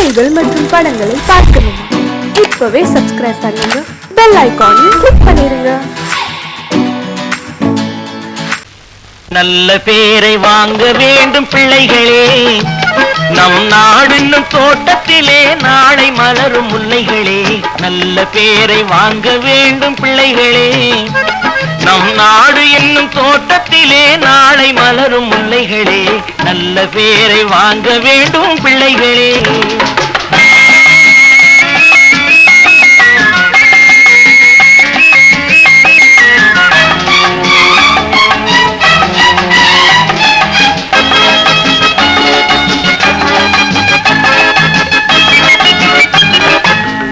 நிகழ்ச்சிகள் மற்றும் படங்களை பார்க்கணுமா? இப்பவே சப்ஸ்கிரைப் பண்ணுங்க, பெல் ஐகானையும் கிளிக் பண்ணிருங்க. நல்ல பேரை வாங்க வேண்டும் பிள்ளைகளே, நம் நாடு என்னும் தோட்டத்திலே நாளை மலரும் முல்லைகளே. நல்ல பேரை வாங்க வேண்டும் பிள்ளைகளே, நம் நாடு என்னும் தோட்டத்திலே நாளை மலரும் முல்லைகளே. நல்ல பேரை வாங்க வேண்டும் பிள்ளைகளே.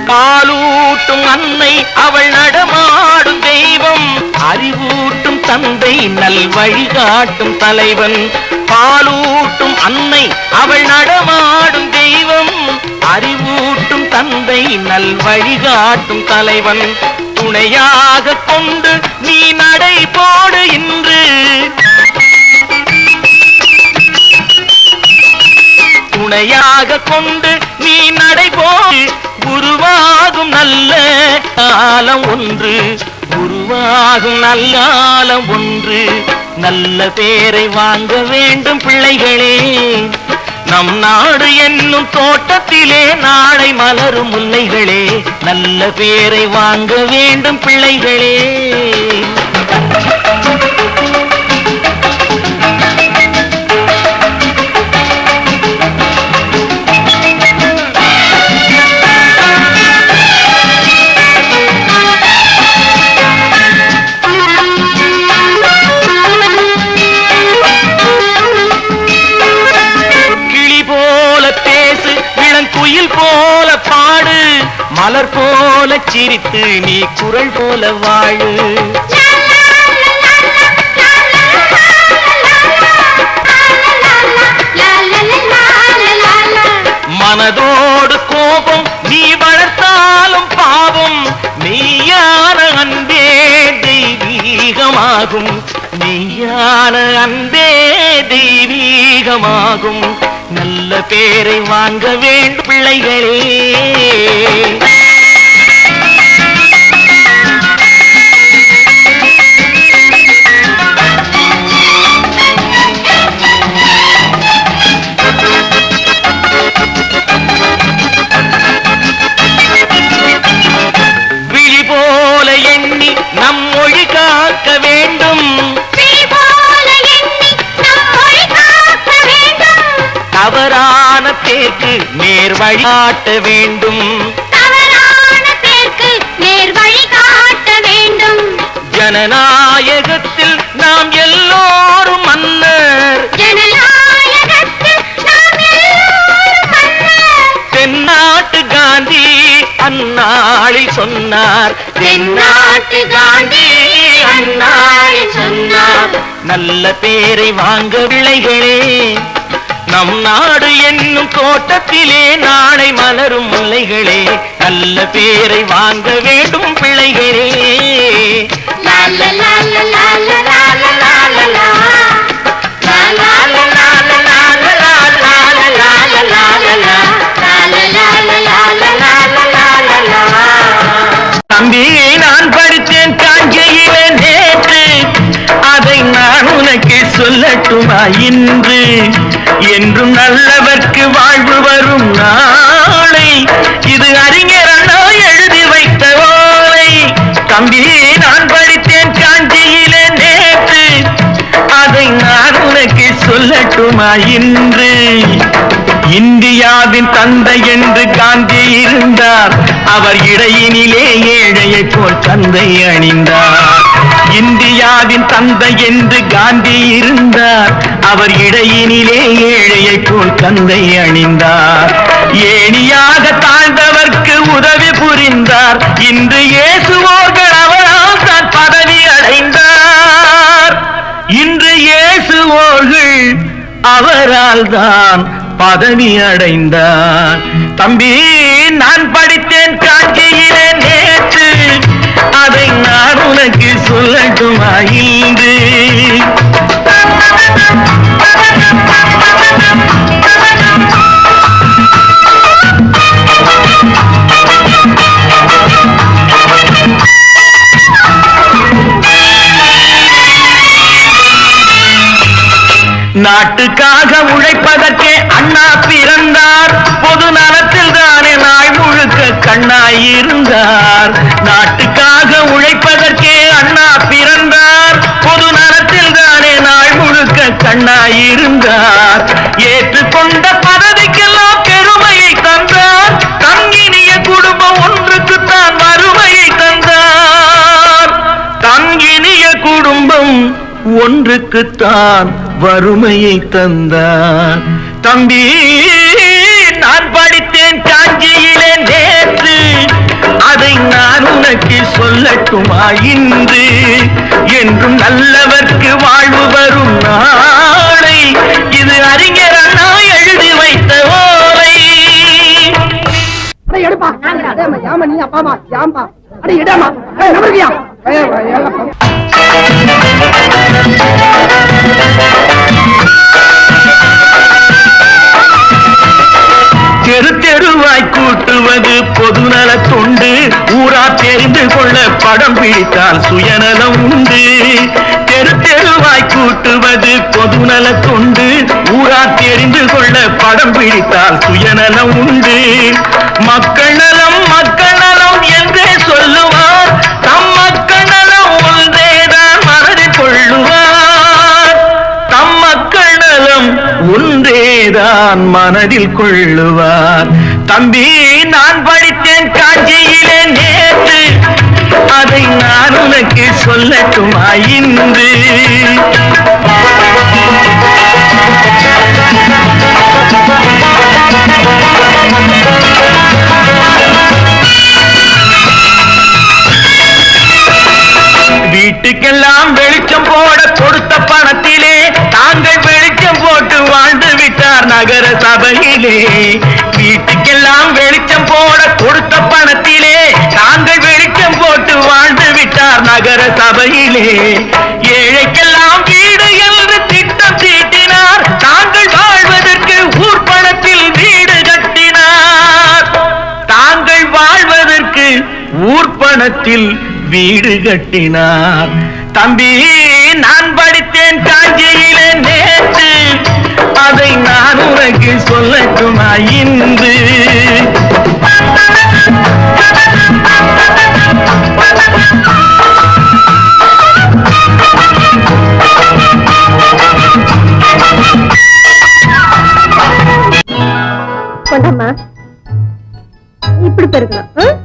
பாலூட்டும் அன்னை அவள் நடமாடும் தெய்வம், அறிவூட்டும் தந்தை நல் வழிகாட்டும் தலைவன். பாலூட்டும் அன்னை அவள் நடமாடும் தெய்வம், அறிவூட்டும் தந்தை நல் வழிகாட்டும் தலைவன். துணையாக கொண்டு நீ நடை போடு இன்று, துணையாக கொண்டு நீ நடை போடு. உருவாகும் நல்ல காலம் ஒன்று, உருவாகும் நல்ல காலம் ஒன்று. நல்ல பேரை வாங்க வேண்டும் பிள்ளைகளே, நம் நாடு என்னும் தோட்டத்திலே நாளை மலரும் முல்லைகளே. நல்ல பேரை வாங்க வேண்டும் பிள்ளைகளே. குயில் போல பாடு, மலர் போல சிரித்து நீ குரல் போல வாழு. மனதோடு கோபம் நீ வளர்த்தாலும் பாவம், மெய்யான அன்பே தெய்வீகமாகும், மெய்யான அன்பே தெய்வீகமாகும். நல்ல பேரை வாங்க வேண்டும் பிள்ளைகளே. விழி போல எண்ணி நம் மொழி காக்க வேண்டும், தவறான பேருக்கு நேர் வழி காட்ட வேண்டும், தவறான பேருக்கு நேர் வழி காட்ட வேண்டும். ஜனநாயகத்தில் நாம் எல்லோரும் மன்னர், ஜனநாயகத்தில் நாம் எல்லோரும் மன்னர். தென்னாட்டு காந்தி அந்நாளில் சொன்னார், தென்னாட்டு காந்தி அந்நாளில் சொன்னார். நல்ல பேரை வாங்க பிள்ளைகளே, நம் நாடு என்னும் தோட்டத்திலே நாளை மலரும் முல்லைகளே. நல்ல பேரை வாங்க வேண்டும் பிள்ளைகளே. தம்பி, நான் படித்தேன் காஞ்சியிலே நேற்று, அதை நான் உனக்கு சொல்லட்டுமா இன்று? என்றும் நல்லவர்க்கு வாழ்வு வரும் நாளை, இது அறிஞர் அண்ணா எழுதி வைத்த ஓலை. தம்பி, நான் படித்தேன் காஞ்சியிலே நேற்று, அதை நான் உனக்கு சொல்லட்டுமா இன்று? இந்தியாவின் தந்தை என்று காந்தி இருந்தார், அவர் இடையினிலே ஏழையை போல் தந்தை அணிந்தார். இந்தியாவின் தந்தை என்று காந்தி இருந்தார், அவர் இடையினிலே ஏழையை போல் தந்தை அணிந்தார். ஏணியாக தாழ்ந்தவர்க்கு உதவி புரிந்தார், இன்று இயேசுவோர்கள் அவரால் தான் பதவி அடைந்தார். இன்று இயேசுவோர்கள் அவரால் தான் பதவி அடைந்தார். தம்பி, நான் படித்தேன் காஞ்சியிலே நேற்று, அதை நான் உனக்கு சொல்லட்டுமா இன்று? நாட்டுக்காக உழைப்பதற்கே அண்ணா பிறந்தார், பொது நலத்தில் தானே நாள் முழுக்க கண்ணாயிருந்தார். நாட்டுக்காக உழைப்பதற்கே அண்ணா பிறந்தார், பொது நலத்தில் தானே நாள் முழுக்க கண்ணாயிருந்தார். ஏற்றுக்கொண்ட பதவிக்கெல்லாம் பெருமையை தந்தார், தங்கினிய குடும்பம் ஒன்றுக்குத்தான் வறுமையை தந்தார். தங்கினிய குடும்பம் ஒன்றுக்குத்தான் வறுமையை தந்தார். தம்பி, நான் படித்தேன் காஞ்சியிலே நேற்று, அதை நான் உனக்கு சொல்லட்டுமா இன்று? என்றும் நல்லவர்க்கு வாழ்வு வரும் நாளை, இது அறிஞர் அண்ணா எழுதி வைத்த ஓலை. எடுப்பா யாம நீ அப்பாமா யாம்பா அட இடமா நம்பர்கியா தெரு தெருவாய் கூட்டுவது பொதுநல தொண்டு, ஊரா தெரிந்து கொள்ள படம் பிடித்தால் சுயநலம் உண்டு. தெரு தெருவாய் கூட்டுவது பொதுநல தொண்டு, ஊரா தெரிந்து கொள்ள படம் பிடித்தால் சுயநலம் உண்டு. மக்கள் நலம் மக்கள் நலம் என்றே சொல்லுவார், தம் மக்கள் நலம் ஒன்றேதான் மனதில் கொள்ளுவார். தம் மக்கள் நலம் ஒன்றேதான் மனதில் கொள்ளுவார். தம்பி, நான் படித்தேன் காஞ்சியிலே நேற்று, அதை நான் உனக்கு சொல்லட்டுமா இன்று? வீட்டுக்கெல்லாம் வெளிச்சம் போட கொடுத்த பணத்திலே தாங்கள் வெளிச்சம் போட்டு வாழ்ந்து விட்டார் நகர சபையிலே. வீட்டுக்கெல்லாம் வெளிச்சம் போட கொடுத்த பணத்திலே தாங்கள் வெளிச்சம் போட்டு வாழ்ந்து விட்டார் நகர சபையிலே. ஏழைக்கெல்லாம் வீடு என்று திட்டம் தீட்டினார், தாங்கள் வாழ்வதற்கு ஊர் பணத்தில் வீடு கட்டினார். தாங்கள் வாழ்வதற்கு ஊர் பணத்தில் வீடு கட்டினார். தம்பி, நான் படித்தேன் காஞ்சியிலே நேற்று, அதை நான் உனக்கு சொல்லட்டுமா இன்று? கொண்டம்மா, இப்படி பெருக்கலாம்.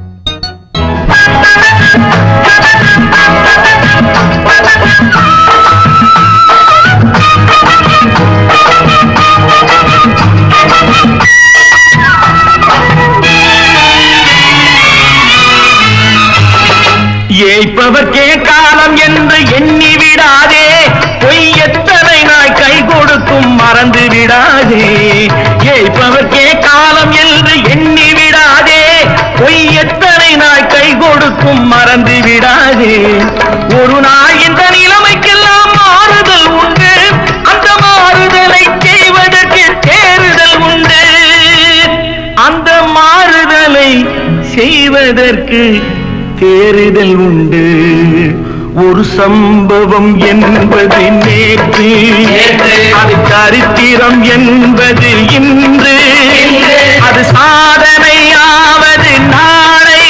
ஏய்ப்பவர்க்கே காலம் என்று எண்ணி விடாதே, பொய் எத்தனை நாள் கை கொடுக்கும் மறந்து விடாதே. ஏய்ப்பவர்க்கே காலம் என்று எண்ணி விடாதே, பொய் எத்தனை நாள் கை கொடுக்கும் மறந்து விடாதே. ஒரு நாள் இந்த நிலைமைக்கெல்லாம் மாறுதல் உண்டு, அந்த மாறுதலை செய்வதற்கு தேறுதல் உண்டு. அந்த மாறுதலை செய்வதற்கு தேறுதல் உண்டு. ஒரு சம்பவம் என்பது நேற்று, அது சரித்திரம் என்பது இன்று, அது சாதனையாவது நாளை,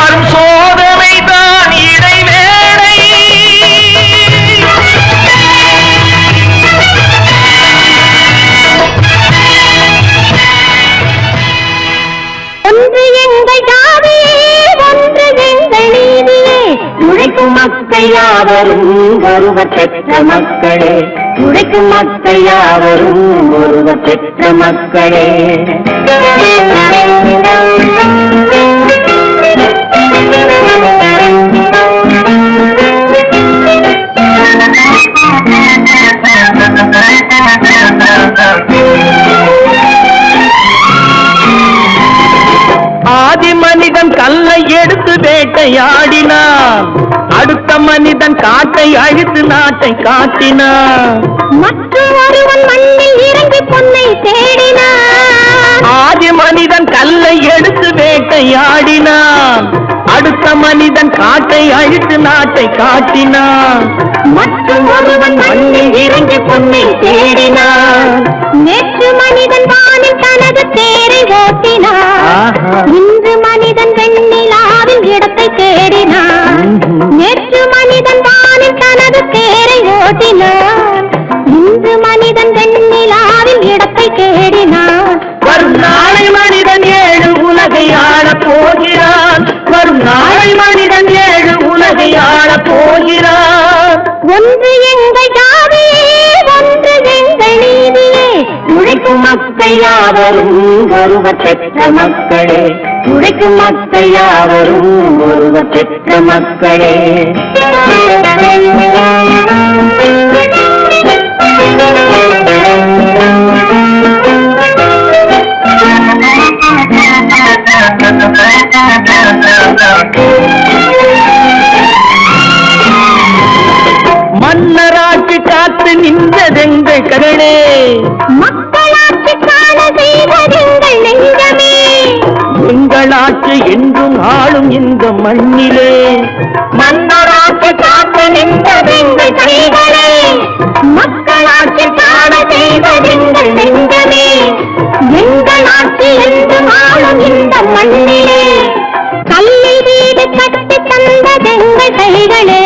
வரும் சோதனை தான் இடைவேளை. ஒன்று எங்கள் ஜாதியே, ஒன்று எங்கள் நீதியே, உழைக்கும் மக்கள் யாவரும் ஒருவர் பெற்ற மக்களே, உழைக்கும் மக்கள் யாவரும் ஒருவர் பெற்ற மக்களே. ஆதி மனிதன் கல்லை எடுத்து வேட்டையாடினான், அடுத்த மனிதன் காட்டை அழித்து நாட்டை காட்டினான். மற்றும் ஒருவன் மண்ணில் இறங்கி பொன்னை தேடினான். ஆதி மனிதன் கல்லை எடுத்து வேட்டையாடினான், அடுத்த மனிதன் காட்டை அழித்து நாட்டை காட்டினான். மற்றும் ஒருவன் மண்ணில் இறங்கி பொன்னை தேடினான். நேற்று மனிதன் வானில் தனது தேரை ஓட்டினான். இன்று மனிதன் வெண்ணிலாவில் இடத்தை தேடினான். நேற்று மனிதன் வானில் தனது தேரை ஓட்டினான். இன்று மனிதன் வெண்ணிலாவில் இடத்தை தேடினான். வரும் நாளை மனிதன் 7 உலகை ஆளப் போகிறான். வரும் நாளை மனிதன் 7 உலகை ஆளப் போகிறான். ஒன்று எங்கள் ஜாதியே, ஒன்று எங்கள் நீதியே. உழைக்கும் மக்கள் யாவரும் ஒருவர் பெற்ற மக்களே. உழைக்கும் மக்கள் யாவரும் ஒருவர் பெற்ற மக்களே. மன்னராட்சி காத்து நின்றதெங்கள் கரணே. மக்களாட்சி காண செய்வதெங்கள் நெஞ்சமே. எங்களாட்சி என்றும் ஆளும் இந்த மண்ணிலே. மன்னராட்சி காத்து நின்றதெங்கள் கைகளே. மக்களாட்சி காண செய்வதெங்கள் நெஞ்சமே. எங்களாட்சி என்றும் ஆளும் இந்த மண்ணிலே. கல்லில் வீடு கட்டி தந்ததெங்கள் கைகளே.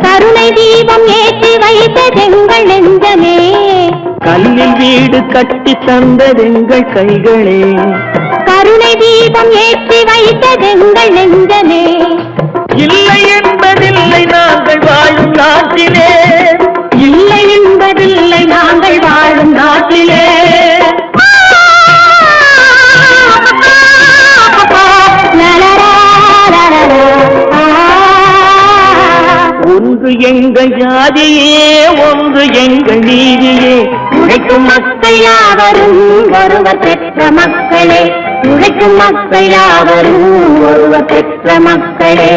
கருணை தீபம் ஏற்றி வைத்ததெங்கள் நெஞ்சமே. கல்லில் வீடு கட்டி தந்ததெங்கள் கைகளே. கருணை தீபம் ஏற்றி வைத்ததெங்கள் நெஞ்சமே. இல்லை என்பதில்லை நாங்கள் வாழும் நாட்டிலே. இல்லை என்பதில்லை நாங்கள் வாழும் நாட்டிலே. ஒன்று எங்கள் ஜாதியே, ஒன்று எங்கள் நீதியே. உழைக்கும் மக்கள் யாவரும் ஒருவர் பெற்ற மக்களே. உழைக்கும் மக்கள் யாவரும் ஒருவர் பெற்ற மக்களே.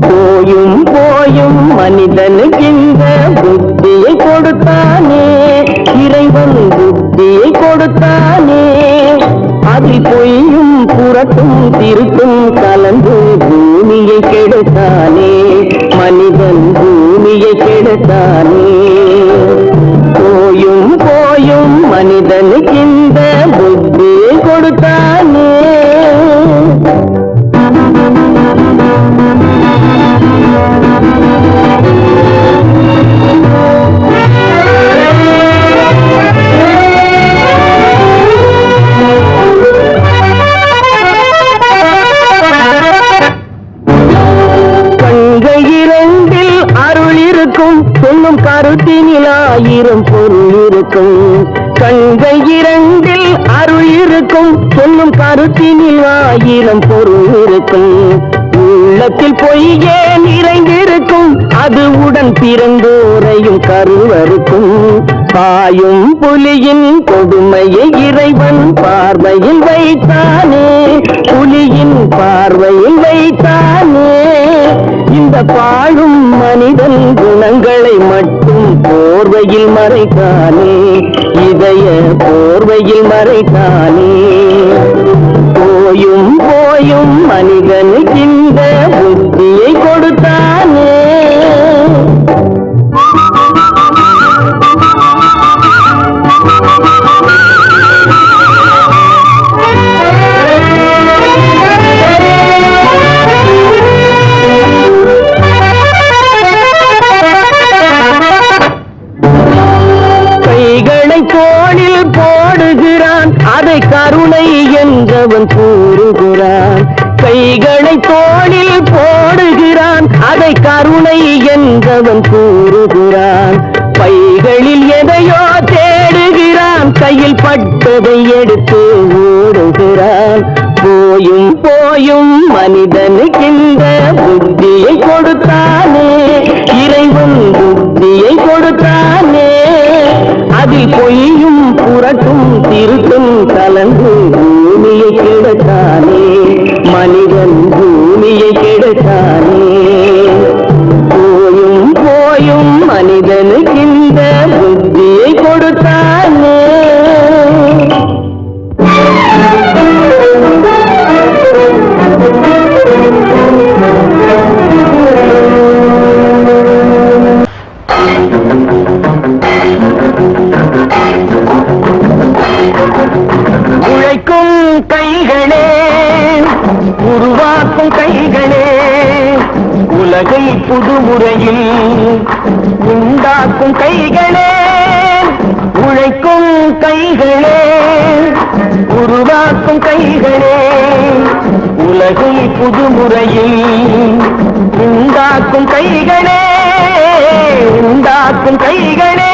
போயும் போயும் மனிதனுக்கு இந்த புத்தியை கொடுத்தானே. இறைவன் புத்தியை கொடுத்தானே. அதில் பொய்யும் புறத்தும் திருத்தும் கலந்து பூமியை கெடுத்தானே. மனிதன் பூமியை கெடுத்தானே. போயும் போயும் மனிதனுக்கு இந்த புத்தியை கொடுத்தானே. சொல்லும் கருத்தினில் 1000 பொருள் இருக்கும். கண்கள் 2 அருள் இருக்கும். சொல்லும் கருத்தினில் 1000 பொருள் இருக்கும். உள்ளத்தில் பொய்யே நிறைந்திருக்கும். அது உடன் பிறந்தோரையும் கருவருக்கும். பாயும் புலியின் கொடுமையை இறைவன் பார்வையில் வைத்தானே. புலியின் பார்வையில் வைத்தானே. இந்த பாழும் மனிதன் குணங்களை மட்டும் போர்வையில் மறைத்தானே. இதய போர்வையில் மறைத்தானே. போயும் போயும் மனிதனுக்கு இந்த புத்தியை கொடுத்தானே. தோளில் போடுகிறான். அதை கருணை என்றவன் கூறுகிறான். கைகளை தோளில் போடுகிறான். அதை கருணை என்றவன் கூறுகிறான். பைகளில் எதையோ தேடுகிறான். கையில் பட்டதை எடுத்து ஓடுகிறான். போயும் போயும் மனிதனுக்கு இந்த புத்தியை கொடுத்தானே. இறைவன் புத்தியை கொடுத்தானே. அதில் பொய்யும் புரட்டும் திருத்தும் கலந்து பூமியை கெடுத்தானே. மனிதன் பூமியை கெடுத்தானே போயும் போயும் மனிதனுக்கு இந்த புத்தியை கொடுத்தானே உழைக்கும் கைகளே உருவாக்கும் கைகளே உலகை புதுமுறையில் உண்டாக்கும் கைகளே உழைக்கும் கைகளே உருவாக்கும் கைகளே உலகை புதுமுறையில் உண்டாக்கும் கைகளே உண்டாக்கும் கைகளே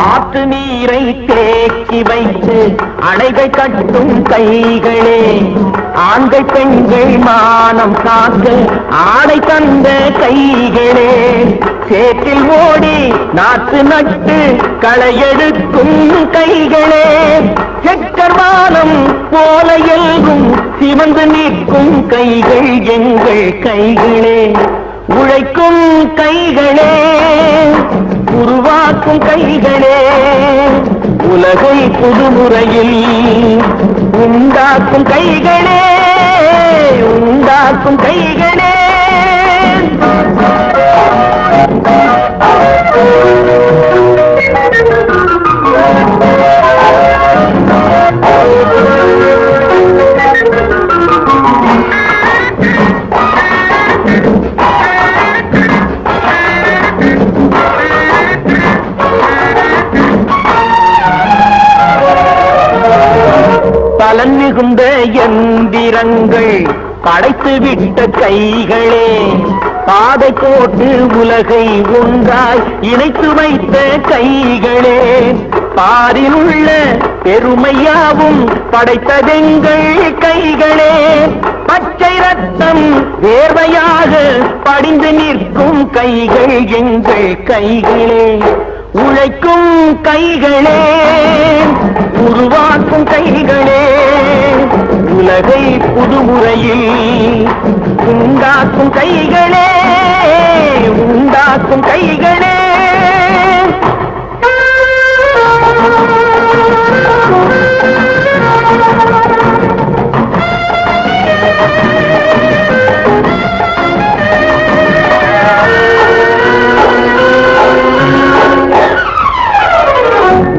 ஆற்று நீரை தேக்கி வைத்து அணைகள் கட்டும் கைகளே ஆண்கள் பெண்கள் மானம் காக்க ஆடை தந்த கைகளே சேற்றில் ஓடி நாற்று நட்டு களையெடுக்கும் கைகளே செக்கர்வானம் போல எல்கும் சிவந்து நிற்கும் கைகள் எங்கள் கைகளே உழைக்கும் கைகளே உருவாக்கும் கைகளே உலகை புதுமுறையில் உண்டாக்கும் கைகளே உண்டாக்கும் கைகளே பலன் மிகுந்த எந்திரங்கள் படைத்து விட்ட கைகளே பாதை போட்டு உலகை ஒன்றாய் இணைத்து வைத்த கைகளே பாரில் உள்ள பெருமையாவும் படைத்ததெங்கள் கைகளே பச்சை ரத்தம் வேர்வையாக படிந்து நிற்கும் கைகள் எங்கள் கைகளே உழைக்கும் கைகளே உருவாக்கும் கைகளே உலகை புதுமுறையில் உண்டாக்கும் கைகளே உண்டாக்கும் கைகளே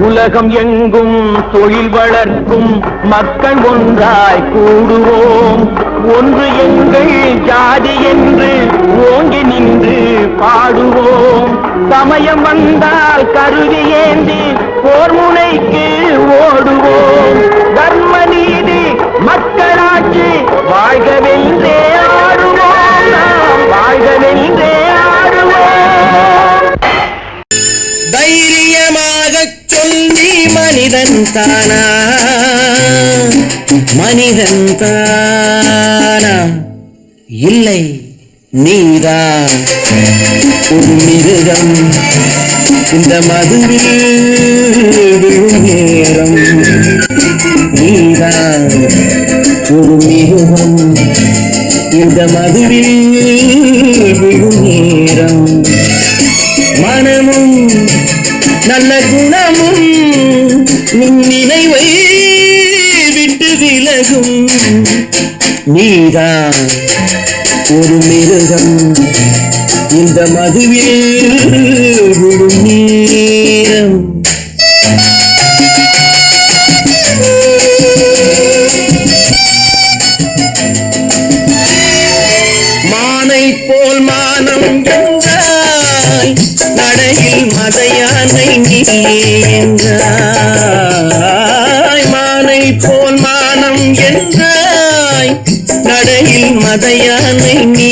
உலகம் எங்கும் தொழில் வளர்க்கும் மக்கள் ஒன்றாய் கூடுவோம் ஒன்று எங்கள் ஜாதி என்று ஓங்கி நின்று பாடுவோம் சமயம் வந்தால் கருவி ஏந்தி போர் முனைக்கு ஓடுவோம் தர்ம நீதி மக்களாட்சி வாழ்கவென்றே ஆடுவோம் நாம் வாழ்கவென்றே ஆடுவோம் தைரியமாக சொல்லி மனிதன் தானா மனிதன் தானா இல்லை நீதான் ஒரு மிருகம் இந்த மதுவில் விழும் நேரம் நீதான் ஒரு மிருகம் இந்த மதுவில் விழும் நேரம் மனமும் நல்ல குணமும் உன் நினைவை விட்டு விலகும் நீதான் ஒரு மிருகம் இந்த மதுவில் விடும் நேரம் மானை போல் மானம் என்றாய் நடையில் மதையானை நீ என்றாய் மானை போல் மானம் என்றாய் நடையில் மதையானை நீ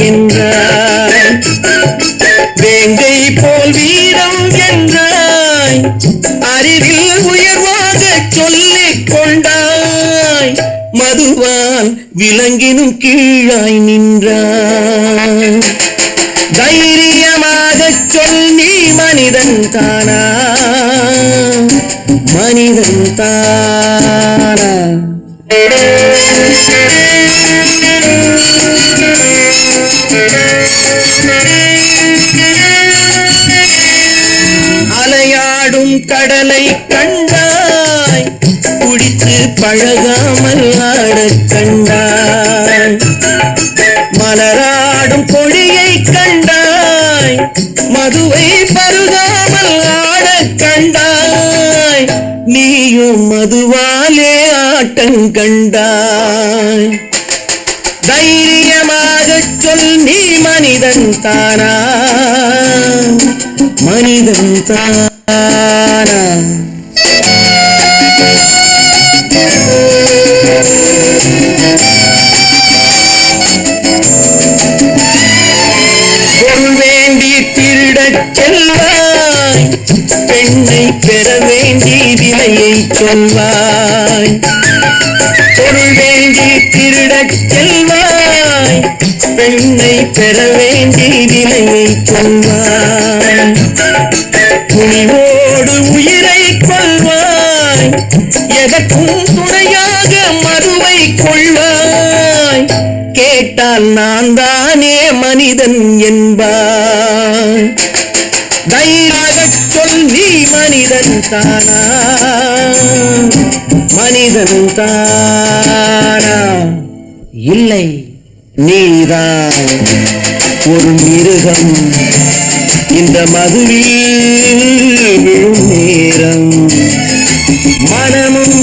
என்றாய் வேங்கை போல் வீரம் என்றாய் அறிவில் உயர்வாக சொல்லிக் கொண்டாய் மதுவான் விலங்கினும் கீழாய் நின்றான். தைரியமாகச் சொல் நீ மனிதன் தானா, மனிதன் தானா? அலையாடும் கடலை கண்டாய், குடித்து பழகாமல் ஆடக் கண்டாய். மலராடும் கொடியை கண்டாய், மதுவை பருகாமல் ஆடக் கண்டாய். நீயும் மதுவாலே ஆட்டம் கண்டாய். தைரியமாகச் சொல் நீ மனிதன் தானா, மனிதன் தானா? பொருள் வேண்டி திருடச் செல்வாய், பெண்ணை பெற வேண்டி விலையை சொல்வாய். பொருள் வேண்டி திருடச் செல்வாய், பெண்ணை பெற வேண்டி விலையை சொல்வாய். துணிவோடு உயிரை கொள்வாய், எதற்கும் துணையாக மதுவை கொள்வாய். கேட்டால் நான் தானே மனிதன் என்பாய். தைரியமாகச் சொல் நீ மனிதன் தானா, மனிதன் தானா? இல்லை, நீதான் ஒரு மிருகம். இந்த மதுவில் விழும் நேரம் மனமும்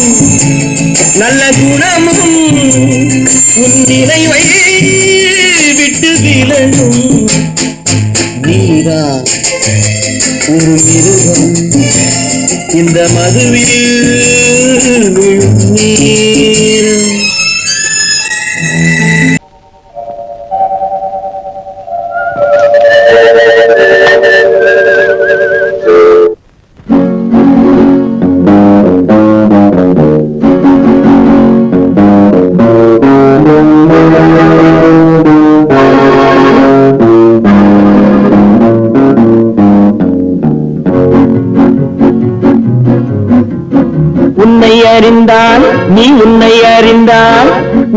நல்ல குணமும் உன் நினைவை விட்டு விலகும். நீதான் ஒரு மிருகம். இந்த மதுவில் விழும் நேரம். உன்னை அறிந்தால் நீ உன்னை அறிந்தால்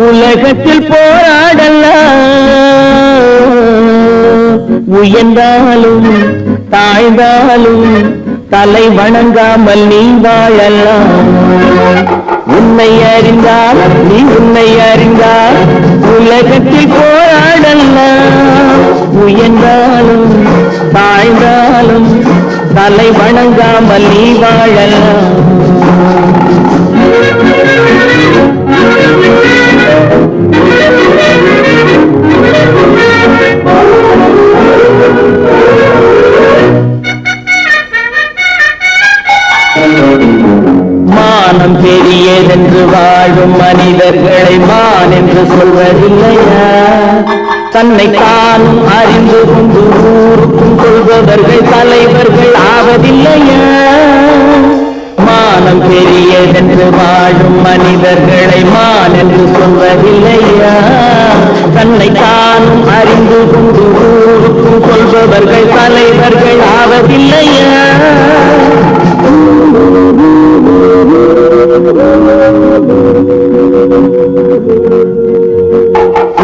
உலகத்தில் போராடலாம். உயர்ந்தாலும் தாழ்ந்தாலும் தலை வணங்காமல் நீ வாழலாம். உன்னை அறிந்தால் நீ உன்னை அறிந்தால் உலகத்தில் போராடலாம். உயர்ந்தாலும் தாழ்ந்தாலும் தலை வணங்காமல் நீ வாழலாம். மானம் பெரியதென்று வாழும் மனிதர்களை மான் என்று சொல்வதில்லையா? தன்னை தானும் அறிந்து கொண்டு ஊருக்கும் சொல்பவர்கள் தலைவர்கள் ஆவதில்லையா? மானம் பெரியதென்று வாழும் மனிதர்களை மான் என்று சொல்வதில்லையா? தன்னை தானும் அறிந்து கொண்டு ஊருக்கும் சொல்பவர்கள் தலைவர்கள் ஆவதில்லையா?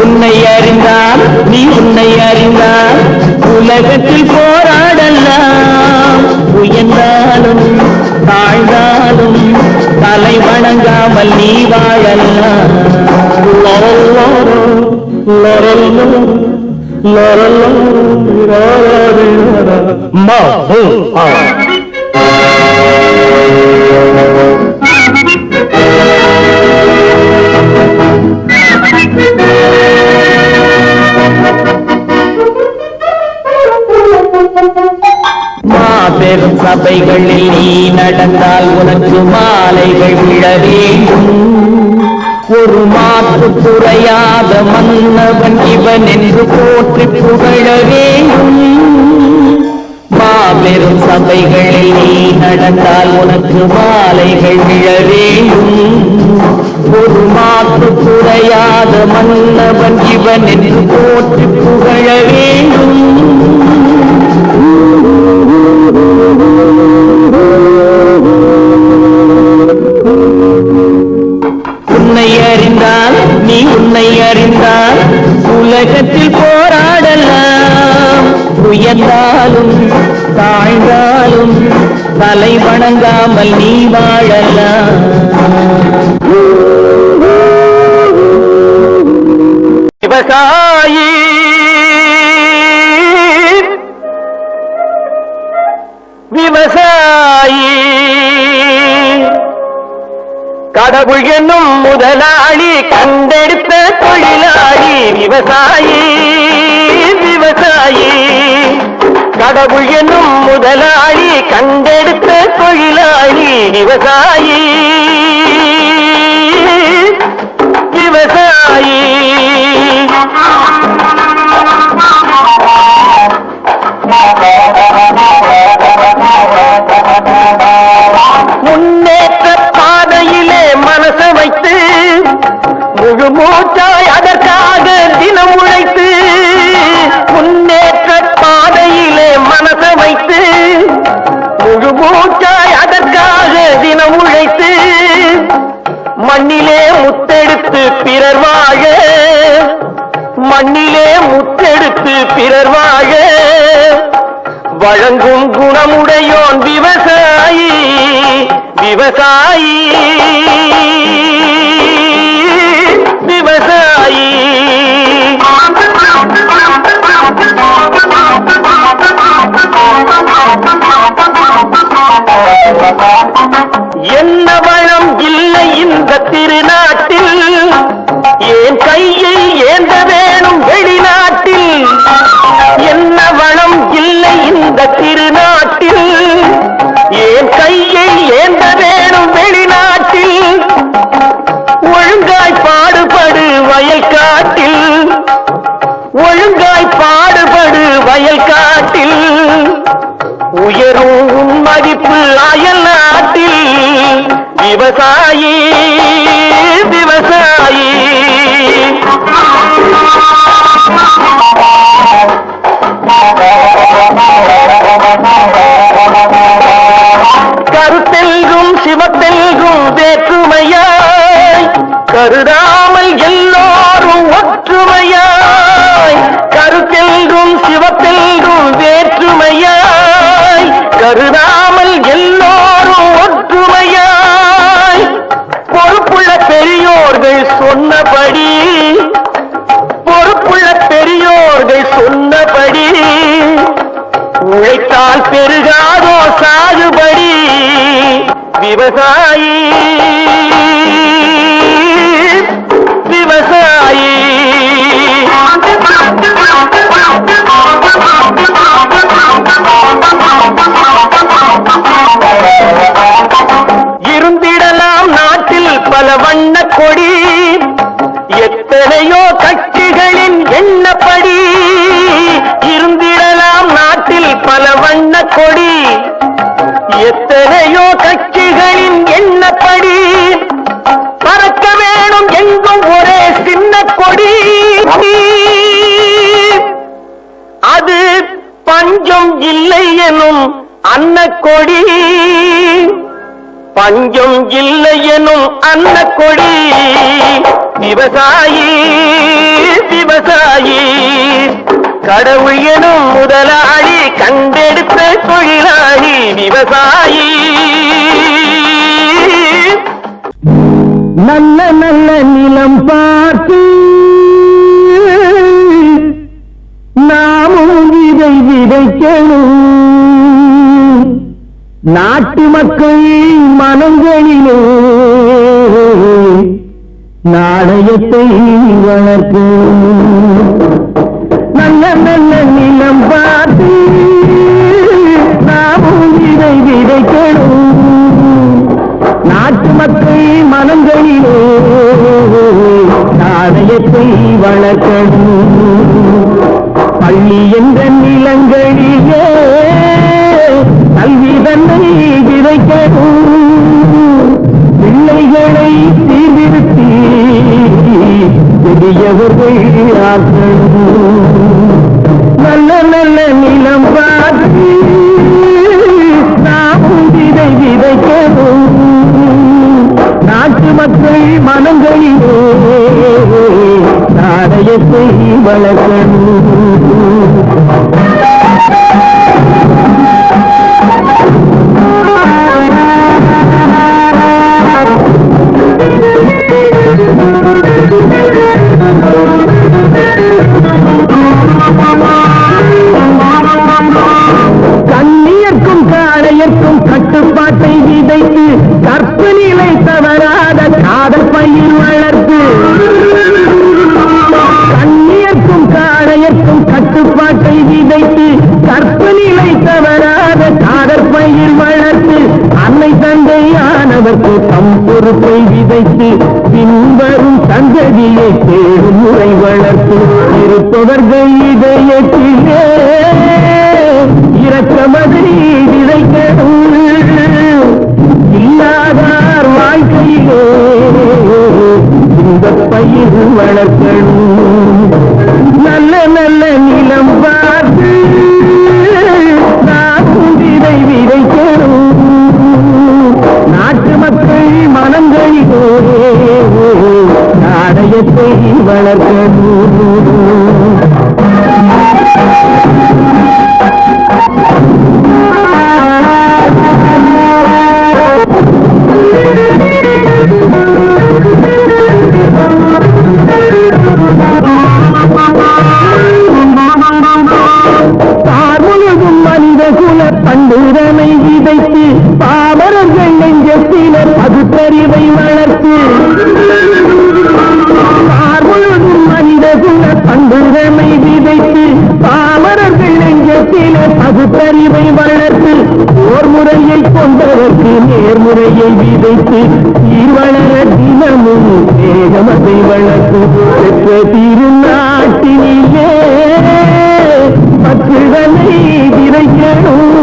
உன்னை அறிந்தால் நீ உன்னை அறிந்தால் உலகத்தில் போராடலாம். உயர்ந்தாலும் தாழ்ந்தாலும் தலை வணங்காமல் நீ வாழலாம். மாபெரும் சபைகளில் நீ நடந்தால் உனக்கு மாலைகள் விழ வேண்டும். ஒரு மாற்று குறையாத மன்னவன் இவன் என்று போற்றி புகழ வேண்டும். மாபெரும் சபைகளில் நீ நடந்தால் உனக்கு மாலைகள் விழ வேண்டும். ஒரு மாற்று குறையாத மன்னவன் இவன் என்று போற்றி புகழ வேண்டும். உன்னை அறிந்தால் நீ உன்னை அறிந்தால் உலகத்தில் போராடலாம். உயர்ந்தாலும் தாழ்ந்தாலும் தலை வணங்காமல் நீ வாழலாம். விவசாயி விவசாயி கடவுள் என்னும் முதலாளி கண்டெடுத்த தொழிலாளி. விவசாயி விவசாயி கடவுள் என்னும் முதலாளி கண்டெடுத்த தொழிலாளி. விவசாயி விவசாயி முன்னேற்ற பாதையிலே மனசை வைத்து முழு மூச்சாய் அதற்காக தினம் உழைத்து. முன்னேற்ற பாதையிலே மனசை வைத்து முழு மூச்சாய் அதற்காக தினம் உழைத்து. மண்ணிலே முத்தெடுத்து பிறர் வாழ மண்ணிலே முத்தெடுத்து பிறர் வாழ வழங்கும் குணமுடையோன் விவசாயி. விவசாயி விவசாயி என்ன வளம் இல்லை இந்த திருநாட்டில், ஏன் கையை ஏந்த வேணும் வெளிநாட்டில். என்ன வளம் இல்லை இந்த திருநாட்டில், ஏன் கையை ஏந்த வேணும் வெளிநாட்டில். ஒழுங்காய் பாடுபடு வயல்காட்டில், ஒழுங்காய் பாடுபடு வயல்காட்டில். உயரும் உன் மதிப்பு அயல் நாட்டில். விவசாயி விவசாயி கருத்தெல்கும் சிவத்தெல்கும் வேற்றுமையாய் கருதாமல் எல்லோரும் ஒற்றுமையாய். கருத்தெல்கும் சிவத்தெல்கும் வேற்றுமையாய் கருதாமல் எல்லோரும் ஒற்றுமையாய். பொறுப்புள்ள பெரியோர்கள் சொன்னபடி, பொறுப்புள்ள பெரியோர்கள் சொன்னபடி உழைத்தால் பெருகாதோ சாகுபடி. விவசாயி விவசாயி இருந்திடலாம் நாட்டில் பல வண்ண கொடி. எத்தனையோ கட்சிகளின் எண்ணப்படி. இருந்திடலாம் நாட்டில் பல வண்ண கொடி. எத்தனையோ கட்சிகளின் எண்ணப்படி. பறக்க வேணும் எங்கும் ஒரே சின்ன கொடி. அது பஞ்சம் இல்லை எனும் அன்னக்கொடி. பஞ்சம் இல்லை எனும் அன்னக்கொடி. விவசாயி விவசாயி கடவுள் எனும் முதலாளி கண்டெடுத்த தொழிலாளி. விவசாயி நல்ல நல்ல நிலம் பார்த்து நாமும் இதை விதைக்கணும். நாட்டு மக்கள் மனங்களிலே நாணயத்தை வளர்க்கணும். நல்ல நல்ல நிலம் பார்த்து நாமும் இதை விதைக்கணும். நாட்டு மக்கள் மனங்களிலே நாணயத்தை வளர்க்கணும். பள்ளி என்ற நிலங்களிலே கல்வி தன்னை விதைக்கணும், பிள்ளைகளை சீர்திருத்தி பெரியவர்கள் ஆக்கணும். நல்ல நல்ல நிலம் பார்த்து நாமும் விதை விதைக்கணும், நாட்டு மக்கள் மனங்களிலே நாணயத்தை வளர்க்கணும். கண்ணியர்க்கும் காளையர்க்கும் கட்டுப்பாட்டை விதைத்து கற்பனிலை தவறாத காதல் பயிர் வளர்த்து, கண்ணியர்க்கும் காளையர்க்கும் கட்டுப்பாட்டை விதைத்து கற்பனிலை தவறாத காதல் பயிர் வளர்த்து, அன்னை தந்தையானவர்க்கு தம் பொறுப்பை விதைத்து பின்வரும் சந்ததியை தேடும் முறை வளர்த்து, இருப்பவர்கள் இதயத்திலே இரக்கமதை விதைக்கணும், இல்லாதார் வாழ்க்கையிலே இந்த பயிர் வளர்க்கணும். நல்ல நல்ல நிலம் பார்த்து நாமும் விதை விதைக்கணும், நாட்டு மக்கள் மனங்களிலே நாணயத்தை வளர்க்கணும். தார்முழுதும் மனித குல பண்டுதனை விதைத்து பாமரர்கள் நெஞ்சத்தினர் பகுத்தறிவை வளர்த்து, தார்முழுதும் மனித குல பண்டுதனை விதைத்து பாமரர்கள் நெஞ்சத்தினர் பகுத்தறிவை வளர்த்து, ஓர் முறையை கொண்டவர்க்கு நேர்முறையை விதைத்து சீர்வளர தினமும் வேகமதை வளர்த்து, பெற்ற திருநாட்டினிலே பற்றுதனை விதைக்கணும்,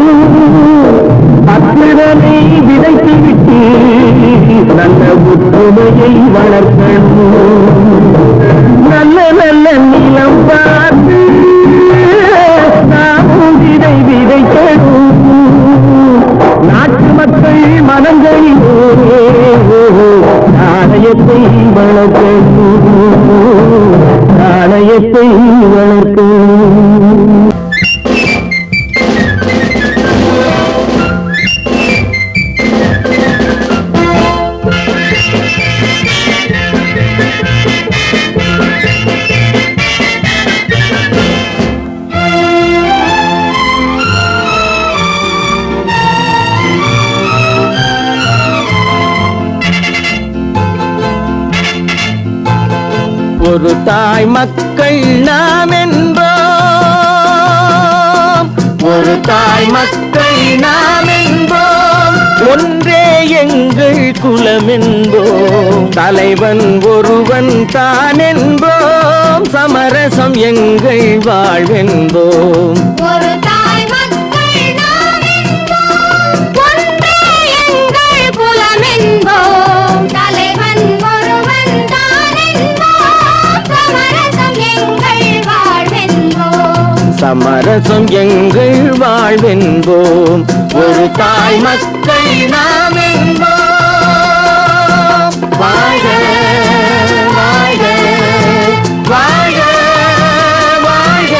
பற்றுதனை விதைத்து விட்டு நல்ல ஒற்றுமையை வளர்க்கணும். நல்ல நல்ல நிலம் பார்த்து நாமும் விதை விதைக்கணும், நாட்டு மக்கள் மனங்களிலே நாணயத்தை வளர்க்கணும், நாணயத்தை வளர்க்கணும். ஒரு தாய் மக்கள் நாம் என்போம், ஒரு தாய் மக்கள் நாம் என்போம், ஒன்றே எங்கள் குலம் என்போம், தலைவன் ஒருவன் தான் என்போம், சமரசம் எங்கள் வாழ்வென்போம். ஒரு தாய் மக்கள் நாம் என்போம், ஒன்றே எங்கள் குலம் என்போம், தலைவன் ஒருவன் தான் என்போம், சமரசம் எங்கள் வாழ்வென்போம், சமரசம் எங்கள் வாழ்வென்போம். ஒரு தாய் மக்கள் நாம் என்போம். வாழ்க வாழ்க வாழ்க வாழ்க.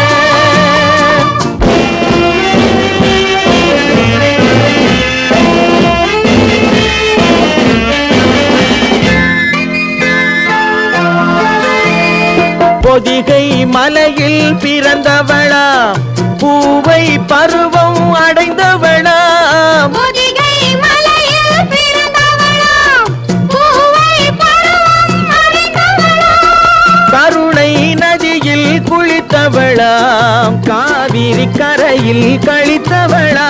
பொதிகை மலையில் பிறந்தவளா, பூவை பருவம் அடைந்தவளா, பொதிகை மலையில் பிறந்தவளா, பூவை பருவம் அடைந்தவளா, கருணை நதியில் குளித்தவளா, காவிரி கரையில் கழித்தவளா,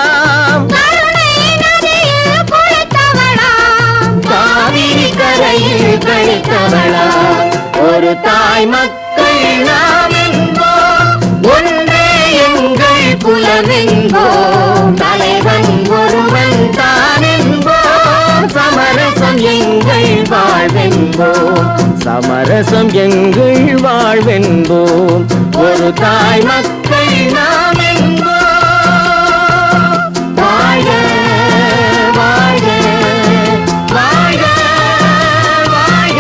கருணை நதியில் குளித்தவளா, காவிரி கரையில் கழித்தவளா. ஒரு தாய் மக்கள் நாம் என்போம், ஒன்றே எங்கள் குலம் என்போம், தலைவன் என்போம் சமரசம் எங்கள் வாழ்வென்போம் ஒரு தாய் மக்கள் நாம் என்போம் வாழ்க வாழ்க வாழ்க வாழ்க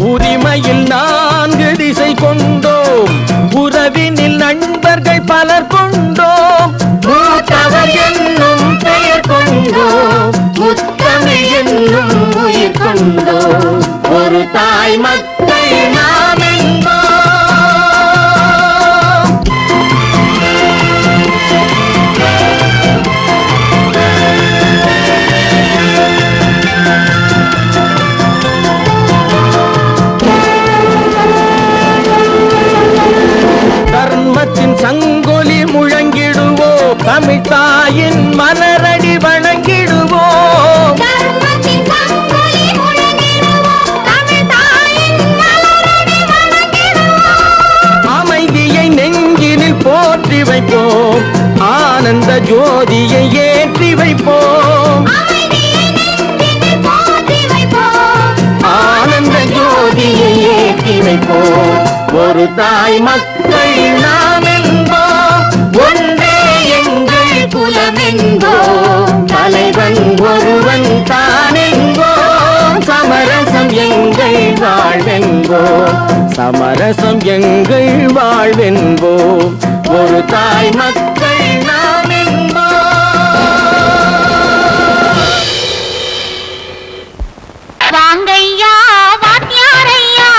உரிமையில் 4 திசை கொண்டோம் உறவினில் நண்பர்கள் பலர் கொண்டோம் மூத்தவர் என்னும் பெயர் கொண்டோம் முத்தமிழ் என்னும் உயிர் கொண்டோம் ஒரு தாய் மக்கள் நாம் என்போம் தர்மத்தின் சங்கொலி முழங்கிடுவோம் தமிழ் தாயின் மலரடி வணங்கிடுவோம் தர்மத்தின் சங்கொலி முழங்கிடுவோம் தமிழ் தாயின் மலரடி வணங்கிடுவோம் அமைதியை நெஞ்சினில் போற்றி வைப்போம் ஆனந்த ஜோதியை ஏற்றி வைப்போம் அமைதியை நெஞ்சினில் போற்றி வைப்போம் ஆனந்த ஜோதியை ஏற்றி வைப்போம் ஒரு தாய் மக்கள் நாம் என்போம் ஒன்றே எங்கள் குலம் என்போம் தலைவன் ஒருவன் தான் என்போம் சமரசம் எங்கள் வாழ்வென்போம் சமரசம் எங்கள் வாழ்வென்போம் ஒரு தாய் மக்கள் நாம் என்போம் வாங்கையா வாத்தியாரையா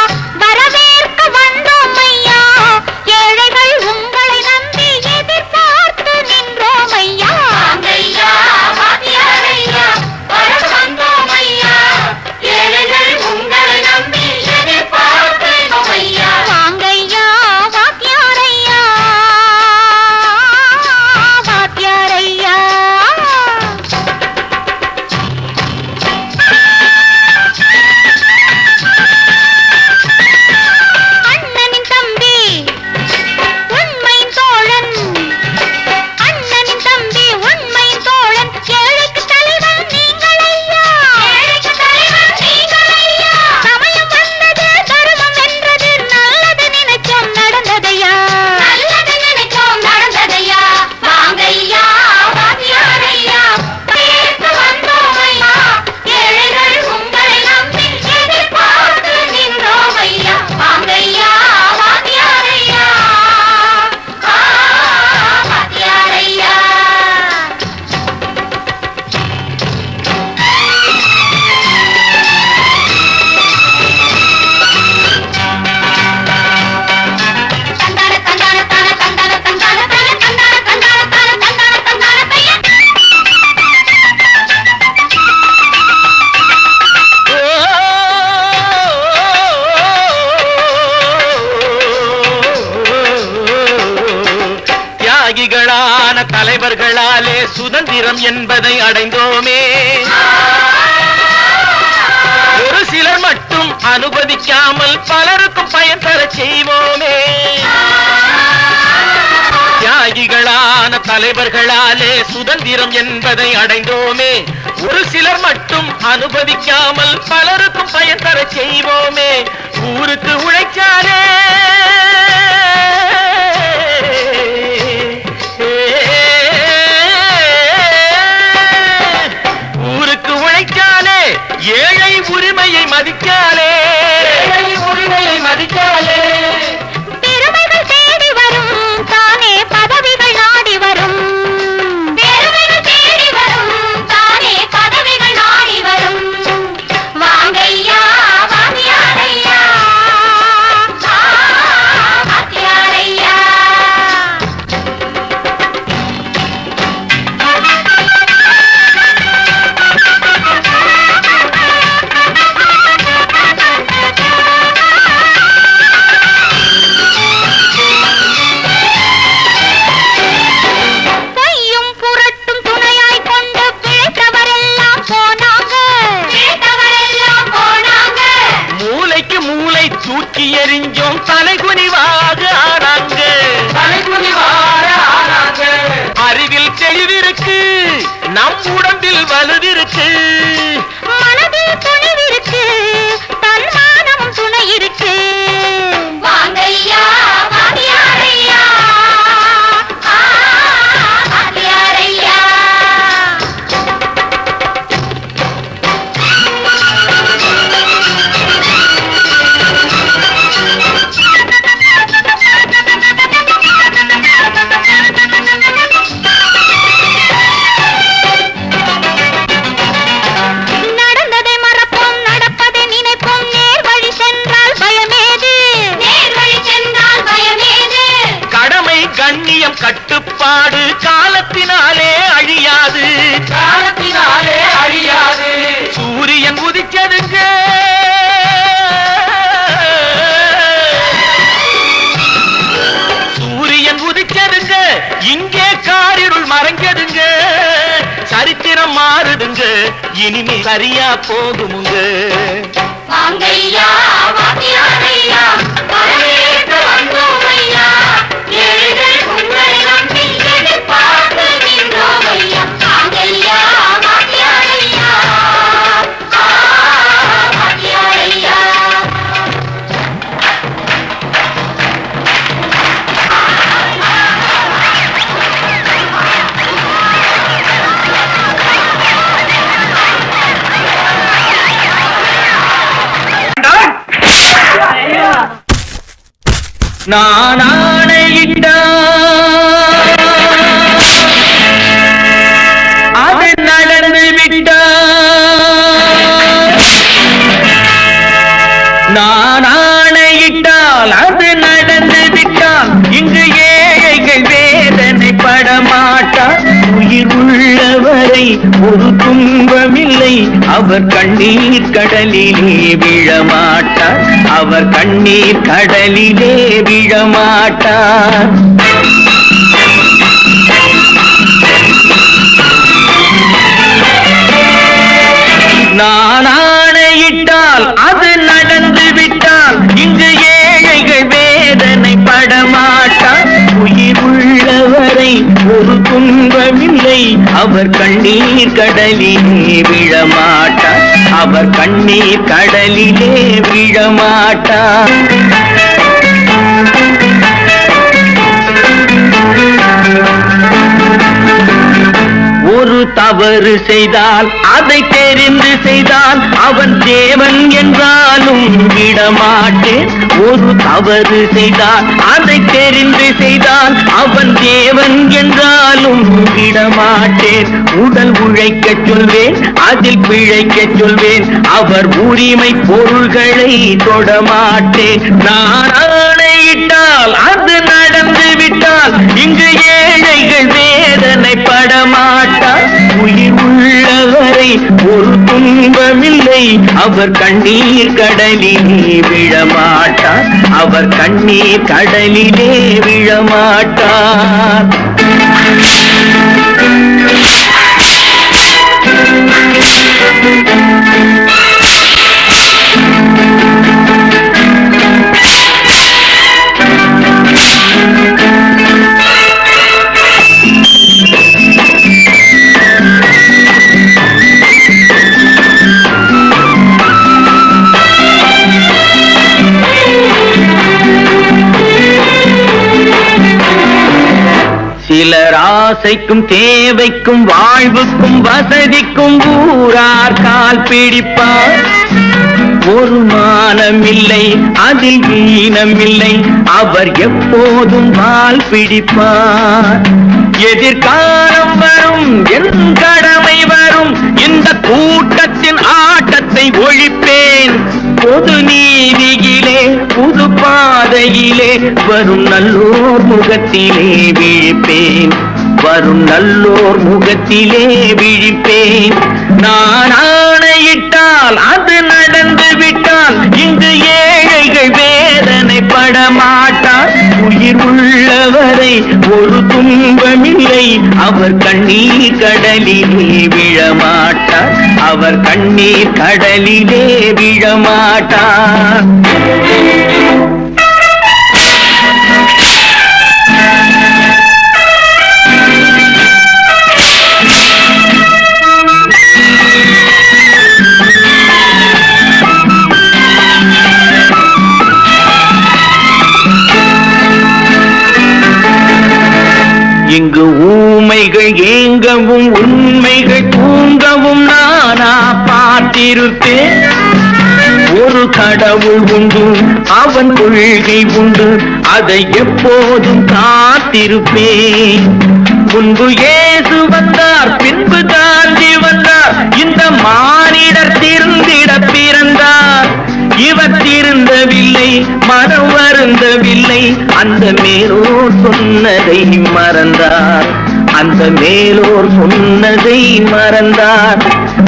வரவேற்க வந்தோம் ஐயா ஏழைகள் உங்களை நம்பி எதிர்பார்த்து நின்றோம் ஐயா வாங்கையா வாத்தியாரையா வரவேற்க வந்தோம் ஐயா ஏழைகள் உங்களை நம்பி எதிர்பார்த்து நின்றோம் ஐயா வாங்கையா வாத்தியாரையா வாத்தியாரையா அண்ணனின் தம்பி உண்மையின் தோழன் அண்ணனின் தம்பி உண்மையின் தோழன் ஏழைக்கு தலைவன் நீங்கள் ஐயா ஏழைக்கு தலைவன் நீங்கள் ஐயா சமயம் வந்தது தர்மம் வென்றது நல்லது நினைச்சோம் நடந்ததையா நல்லது நினைச்சோம் நடந்ததையா வாங்கையா வாத்தியாரையா கேட்டு வந்தோம் ஐயா ஏழைகள் உங்களை நம்பி எதிர்பார்த்து நின்றோம் ஐயா வாங்கையா வாத்தியாரையா வாத்தியாரையா தந்தான தந்தான தான தந்தான தந்தான தான தந்தான தந்தான தான தந்தான தந்தான பையன் தியாகிகளான தலைவர்களாலே சுதந்திரம் என்பதை அடைந்தோமே ஒரு சிலர் மட்டும் அனுமதிக்காமல் பலருக்கும் பயன் தரச் செய்வோமே தியாகிகளான தலைவர்களாலே சுதந்திரம் என்பதை அடைந்தோமே ஒரு சிலர் மட்டும் அனுமதிக்காமல் பலருக்கும் பயன் தரச் செய்வோமே ஊருக்கு உழைச்சாலே ஊருக்கு உழைச்சாலே ஏழை உரிமையை மதிக்காலே உரிமையை மதிக்காலே பெருமைகள் தேடி வரும் தானே பதவிகள் நாடி வரும் பெருமைகள் தேடி வரும் தானே பதவிகள் நாடி வரும் வாங்கையா வாத்தியாரையா மூளைக்கு மூளை தூக்கி எறிஞ்சோம் தலைகுனிவாக ஆனாங்க. அறிவில் தெளிவிருக்கு, நம் உடம்பில் வலுவிருக்கு, மனதில் துணிவிருக்கு, தன்மானம் துணை இருக்கு. வாங்கையா வாங்கியாரையா, வாங்கியாரையா. நடந்ததை மறப்போம், நடப்பதை நினைப்போம், நேர் வழி சென்றால் பயமேது, நேர் வழி சென்றால் பயமேது. கடமை கண்ணியம் கட்டுப்பாடு காலத்தினாலே அழியாது, காலத்தினாலே அழியாது. சூரியன் உதிச்சதுங்க, சூரியன் உதிச்சதுங்க, இங்கே காரிருள் மறைஞ்சதுங்க. சரித்திரம் மாறுதுங்க, இனிமே சரியா போகுமுங்க. வாங்கையா வாங்கியாரையா, வரவேற்க வந்தோமையா, ஏழைகள் உங்களை நம்பி எதிர்பார்த்து நின்றோமையா. வாங்கையா வாங்கியாரையா, வாங்கியாரையா. நான் ஆணையிட்டா அது நடந்து விட்டா, நான் ஆணையிட்டால் அது நடந்து விட்டால் இங்கு ஏழைகள் வேதனை படமாட்டார். உயிர் உள்ளவரை ஒரு துன்பமில்லை, அவர் கண்ணீர் கடலிலே விழமாட்டார், அவர் கண்ணீர் கடலிலே விழமாட்டார். நான் ஆணையிட்டால் அது நடந்து விட்டால் இங்கு ஏழைகள் வேதனை படமாட்டார். உயிர் உள்ளவரை ஒரு துன்பமில்லை, அவர் கண்ணீர் கடலிலே விழமாட்டார், அவர் கண்ணீர் கடலிலே விழமாட்டார். ஒரு தவறு செய்தால் அதை தெரிந்து செய்தால் அவன் தேவன் என்றாலும் விடமாட்டேன். ஒரு தவறு செய்தால் அதை தெரிந்து செய்தால் அவன் தேவன் என்றாலும் விடமாட்டேன். உடல் உழைக்கச் சொல்வேன், அதில் பிழைக்கச் சொல்வேன், அவர் உரிமை பொருள்களை தொடமாட்டேன். நான் ஆணையிட்டால் அது நடந்து விட்டால் இங்கு ஏழைகள் வேதனை படமாட்டார். உயிர் உள்ளவரை ஒரு துன்பமில்லை, அவர் கண்ணீர் கடலிலே விழமாட்டார், அவர் கண்ணீர் கடலிலே விழமாட்டார். சிலர் ஆசைக்கும் தேவைக்கும் வாழ்வுக்கும் வசதிக்கும் ஊரார் கால் பிடிப்பார். ஒரு மானமில்லை, அதில் ஈனமில்லை, அவர் எப்போதும் வால் பிடிப்பார். எதிர்காலம் வரும், என் கடமை வரும், இந்த கூட்டத்தின் ஆட்டத்தை ஒழிப்பேன். பொது நீதியிலே புது பாதையிலே வரும் நல்லோர் முகத்திலே விழிப்பேன், வரும் நல்லோர் முகத்திலே விழிப்பேன். நான் ஆணையிட்டால் அது நடந்து விட்டால் இங்கு ஏழைகள் வேதனை படமாட்டார். உயிர் உள்ளவரை ஒரு துன்பமில்லை, அவர் கண்ணீர் கடலிலே விழமாட்டார், அவர் கண்ணீர் கடலிலே விழமாட்டார். இங்கு ஊமைகள் ஏங்கவும் உண்மைகள் தூங்கவும் நானா பார்த்திருப்பேன். ஒரு கடவுள் உண்டு, அவன் கொள்கை உண்டு, அதை எப்போதும் காத்திருப்பேன். முன்பு இயேசு வந்தார், பின்பு காந்தி வந்தார், இந்த மானிடர் திருந்திட பிறந்தார். இவர் திருந்தவில்லை, மனம் வருந்தவில்லை, அந்த மேலோர் சொன்னதை மறந்தார், அந்த மேலோர் சொன்னதை மறந்தார்.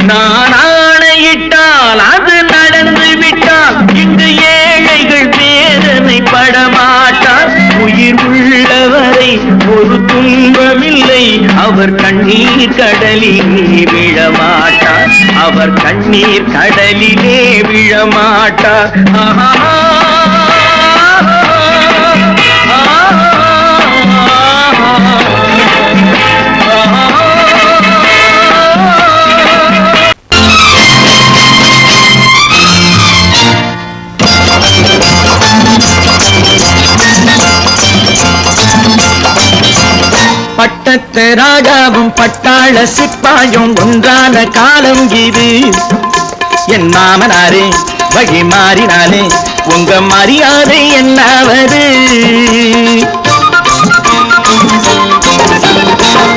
நான் ஆணையிட்டால் அது நடந்து விட்டால் இங்கு ஏழைகள் வேதனை படமாட்டார். உயிர் உள்ளவரை ஒரு துன்பமில்லை, அவர் கண்ணீர் கடலிலே விழமாட்டார், அவர் கண்ணீர் கடலிலே விழமாட்டார். பட்டத்து ராஜாவும் பட்டாள சிப்பாயும் ஒன்றான காலம் இது. என் மாமனாரே வழி மாறினாலே உங்க மரியாதை என்னாவது?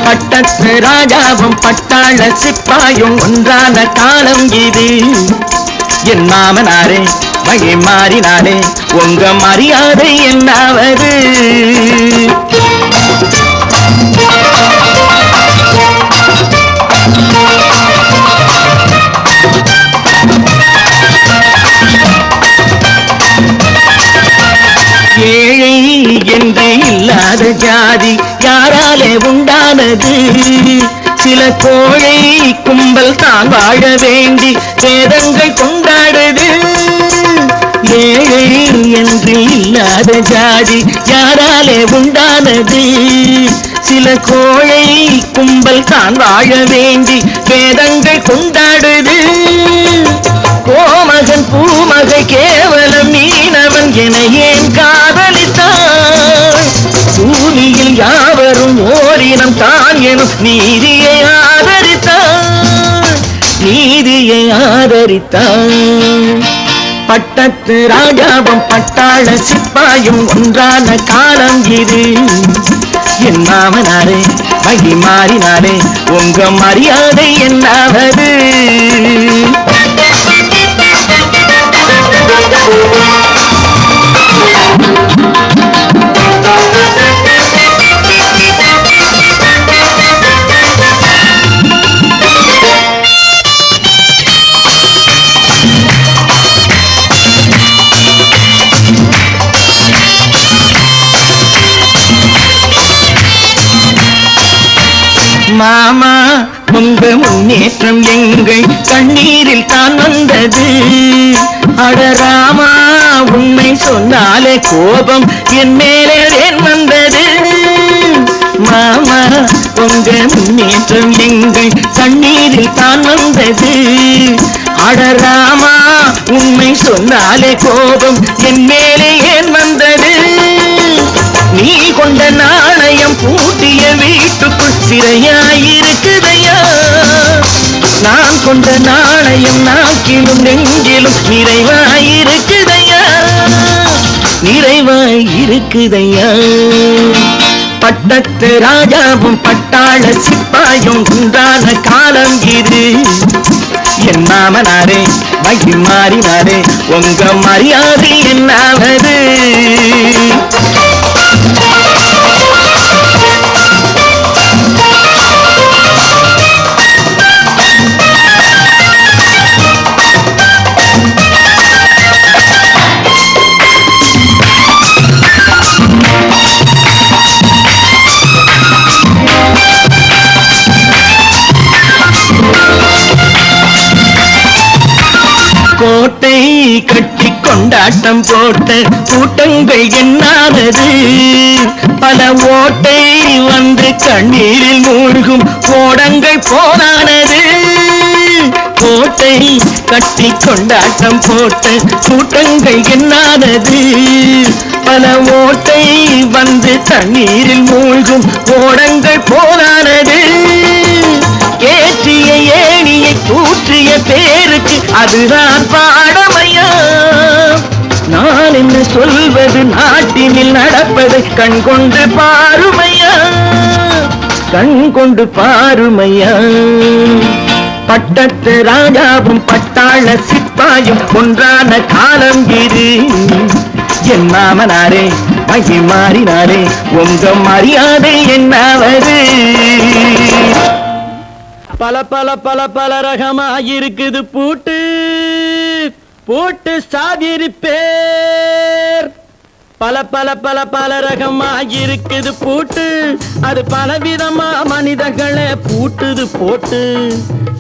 பட்டத்து ராஜாவும் பட்டாள சிப்பாயும் ஒன்றான காலம் இது. என் மாமனாரே வழி மாறினாலே உங்க மரியாதை என்னாவது? ஏழை என்று இல்லாத ஜாதி யாராலே உண்டானது? சில கோழை கும்பல் தான் வாழ வேண்டி வேதங்கள் கொண்டாடுது. ஏழை என்று இல்லாத ஜாதி யாராலே உண்டானது? சில கோழை கும்பல் தான் வாழ வேண்டி வேதங்கள் கொண்டாடுது. கோமகன் பூமகை கேவலம் மீனவன் என ஏன் காதலித்தான்? பூமியில் யாவரும் ஓரினம் தான் எனும் நீதியை ஆதரித்தான், நீதியை ஆதரித்தான். பட்டத்து ராஜாவும் பட்டாள சிப்பாயும் ஒன்றான காலம் இது. என் மாமனாரே வழி மாறினாரே உங்க மரியாதை என்னாவது? மாமா உங்க முன்னேற்றம் எங்கள் கண்ணீரில் தான் வந்தது. அடராமா உண்மை சொன்னாலே கோபம் என் மேலே ஏன் வந்தது? மாமா உங்க முன்னேற்றம் எங்கள் கண்ணீரில் தான் வந்தது. அடராமா உண்மை சொன்னாலே கோபம் என் மேலே ஏன் வந்தது? நீ கொண்ட நாணயம் பூட்டிய வீட்டுக்குள் சிறையாயிருக்குதையா? நான் கொண்ட நாணயம் நாக்கிலும் நெஞ்சிலும் நிறைவாயிருக்குதையா, நிறைவாயிருக்குதையா? பட்டத்து ராஜாவும் பட்டாள சிப்பாயும் உண்டான காலம் இது. என் மாமனாரே வழி மாறினாரே உங்க மரியாதை என்னாவது? கொண்டாட்டம் போட்ட கூட்டங்கள் என்னானது பல ஓட்டை வந்து கண்ணீரில் மூழ்கும் கோடங்கள் போனானது கோட்டை கட்டி கொண்டாட்டம் போட்ட கூட்டங்கள் என்னானது பல ஓட்டை வந்து தண்ணீரில் மூழ்கும் கோடங்கள் போனானது ஏற்றிய ஏணியை தூற்றிய பேருக்கு அதுதான் பாடமையா நான் என்ன சொல்வது நாட்டினில் நடப்பதை கண் கொண்டு பாருமையா கண் கொண்டு பாருமையா பட்டத்து ராஜாவும் பட்டாள சிப்பாயும் ஒன்றான காலம் இது என் மாமனாரே மகி மாறினாரே உங்க மரியாதை என்னாவது பல பல பல பல ரகமாயிருக்குது பூட்டு பூட்டு சாதிரி பேர் பல பல பல பல ரகமாயிருக்குது பூட்டு அது பலவிதமா மனிதர்களை பூட்டுது போட்டு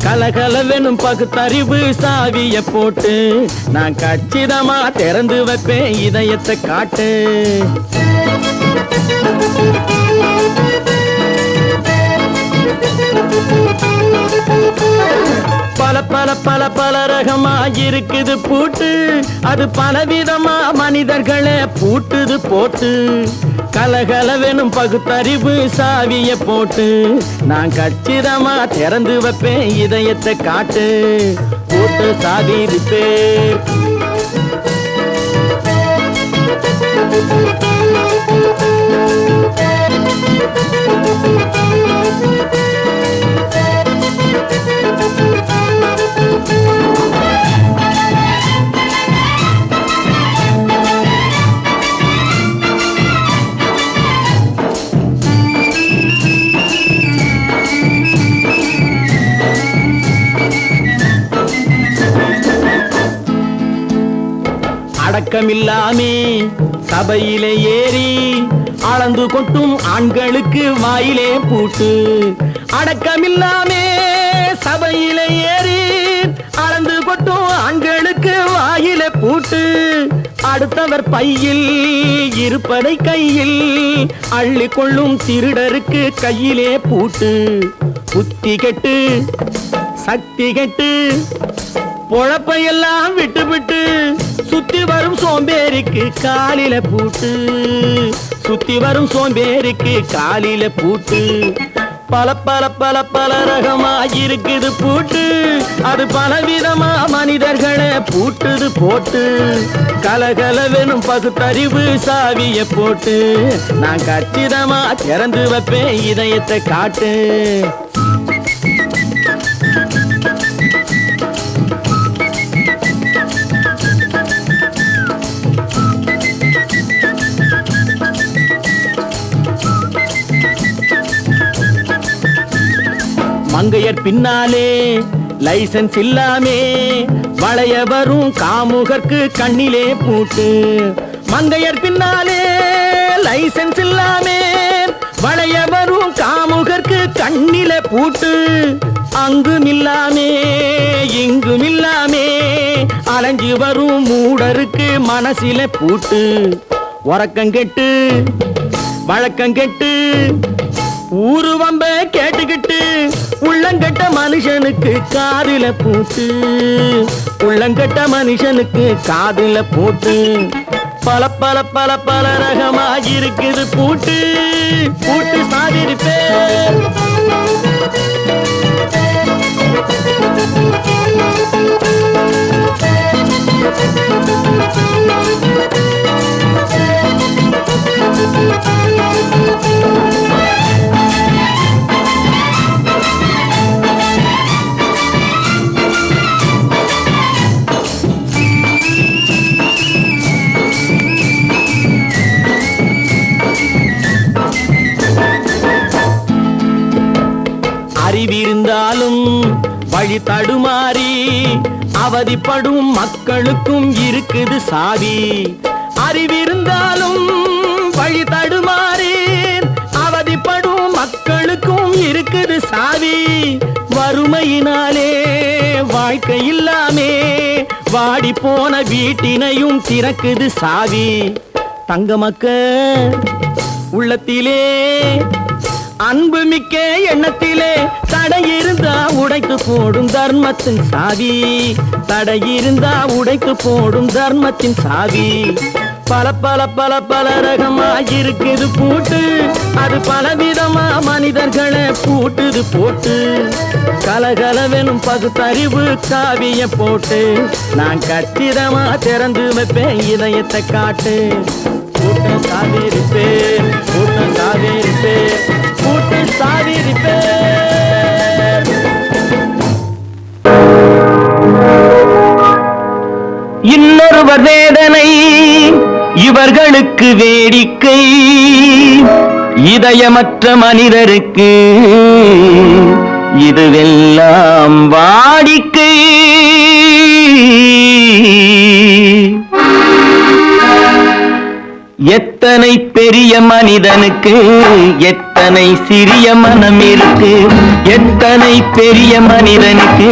கலகலவெனும் பகுத்தறிவு சாவிய போட்டு நான் கச்சிதமா திறந்து வைப்பேன் இதயத்தை காட்டு பல பல பல பல ரகமாயிருக்குது பூட்டு அது பலவிதமா மனிதர்களை பூட்டுது போட்டு கலகலவெனும் பகுத்தறிவு சாவிய போட்டு நான் கச்சிதமா திறந்து வைப்பேன் இதயத்தை காட்டு போட்டு சாதிது பேர் அடக்கமில்லாமே சபையிலே ஏறி அளந்து கொட்டும் ஆண்களுக்கு வாயிலே பூட்டு அடக்கமில்லாமே சபையிலே ஏறி அளந்து கொட்டும் ஆண்களுக்கு வாயிலே பூட்டு அடுத்தவர் பையில் இருப்பதை கையில் அள்ளி கொள்ளும் திருடருக்கு கையிலே பூட்டு புத்தி கெட்டு சக்தி கெட்டு பொழப்பையெல்லாம் விட்டு விட்டு சுத்தி வரும் சோம்பேறிக்கு காலில பூட்டு சுத்தி வரும் சோம்பேறிக்கு காலில பூட்டு பல பல பல பல ரகமாயிருக்குது பூட்டு அது பலவிதமா மனிதர்களை பூட்டுது போட்டு கலகலவெனும் பகுத்தறிவு சாவிய போட்டு நான் கச்சிதமா திறந்து வைப்பேன் இதயத்தை காட்டு மங்கையர் பின்னாலே லைசன்ஸ் இல்லாமே வளைய வரும் காமுகர்க்கு கண்ணிலே பூட்டு மங்கையர் பின்னாலே லைசன்ஸ் இல்லாமே வளைய வரும் காமுகர்க்கு கண்ணிலே பூட்டு அங்கும் இல்லாமே இங்கும் இல்லாமே அலைஞ்சு வரும் மூடருக்கு மனசிலே பூட்டு உறக்கங்கெட்டு வழக்கங்கெட்டு ஊரு வம்ப கேட்டுக்கிட்டு உள்ளங்கட்ட மனுஷனுக்கு காதில பூட்டு உள்ளங்கட்ட மனுஷனுக்கு காதில பூட்டு பல பல பல பல ரகமாயிருக்குது பூட்டு பூட்டு சாதிரி பேர் அறிவிருந்தாலும் வழி தடுமாறி அவதிப்படும் மக்களுக்கும் இருக்குது சாவி அறிவிருந்தாலும் வழி தடுமாறி அவதிப்படும் மக்களுக்கும் இருக்குது சாவி வறுமையினாலே வாழ்க்கை இல்லாமே வாடி போன வீட்டினையும் திறக்குது சாவி. தங்கமக்க உள்ளத்திலே அன்பு மிக்க எண்ணத்திலே தடையிருந்தா உடைத்து போடும் தர்மத்தின் சாவி. தடையிருந்தா உடைத்து போடும் தர்மத்தின் சாவி. பல பல பல பல ரகமாயிருக்குது பூட்டு, அது பலவிதமா மனிதர்களை பூட்டுது போட்டு. கலகலவெனும் பகுத்தறிவு காவிய போட்டு நான் கச்சிதமா திறந்து வைப்பேன் இதயத்தை காட்டு. கூட்டம் சாவிருப்பேன், கூட்டம் சாவிருப்பேன், கூட்டம் சாவிருப்பேன். இன்னொருவர் வேதனை இவர்களுக்கு வேடிக்கை, இதயமற்ற மனிதருக்கு இதுவெல்லாம் வாடிக்கை. எத்தனை பெரிய மனிதனுக்கு எத்தனை சிறிய மனம் இருக்கு. எத்தனை பெரிய மனிதனுக்கு